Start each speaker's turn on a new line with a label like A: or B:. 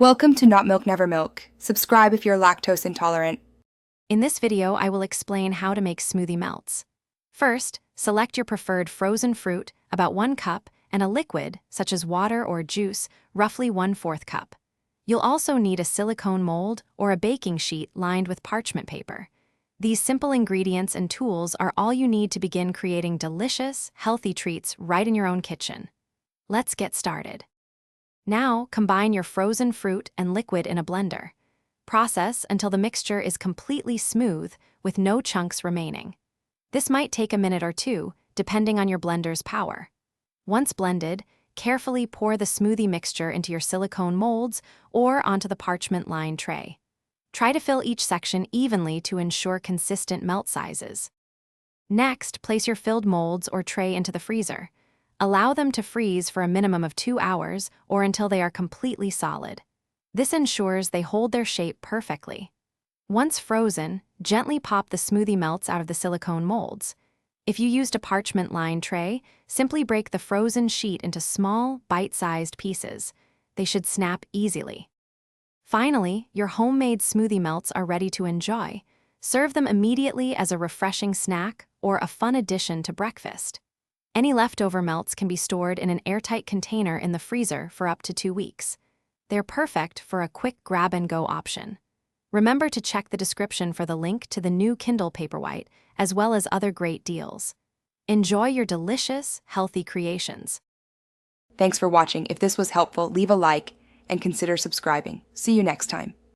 A: Welcome to Not Milk Never Milk. Subscribe if you're lactose intolerant.
B: In this video, I will explain how to make smoothie melts. First, select your preferred frozen fruit, about 1 cup, and a liquid, such as water or juice, roughly 1/4 cup. You'll also need a silicone mold or a baking sheet lined with parchment paper. These simple ingredients and tools are all you need to begin creating delicious, healthy treats right in your own kitchen. Let's get started. Now, combine your frozen fruit and liquid in a blender. Process until the mixture is completely smooth with no chunks remaining. This might take a minute or two, depending on your blender's power. Once blended, carefully pour the smoothie mixture into your silicone molds or onto the parchment-lined tray. Try to fill each section evenly to ensure consistent melt sizes. Next, place your filled molds or tray into the freezer. Allow them to freeze for a minimum of 2 hours or until they are completely solid. This ensures they hold their shape perfectly. Once frozen, gently pop the smoothie melts out of the silicone molds. If you used a parchment-lined tray, simply break the frozen sheet into small, bite-sized pieces. They should snap easily. Finally, your homemade smoothie melts are ready to enjoy. Serve them immediately as a refreshing snack or a fun addition to breakfast. Any leftover melts can be stored in an airtight container in the freezer for up to 2 weeks. They're perfect for a quick grab-and-go option. Remember to check the description for the link to the new Kindle Paperwhite, as well as other great deals. Enjoy your delicious, healthy creations.
A: Thanks for watching. If this was helpful, leave a like and consider subscribing. See you next time.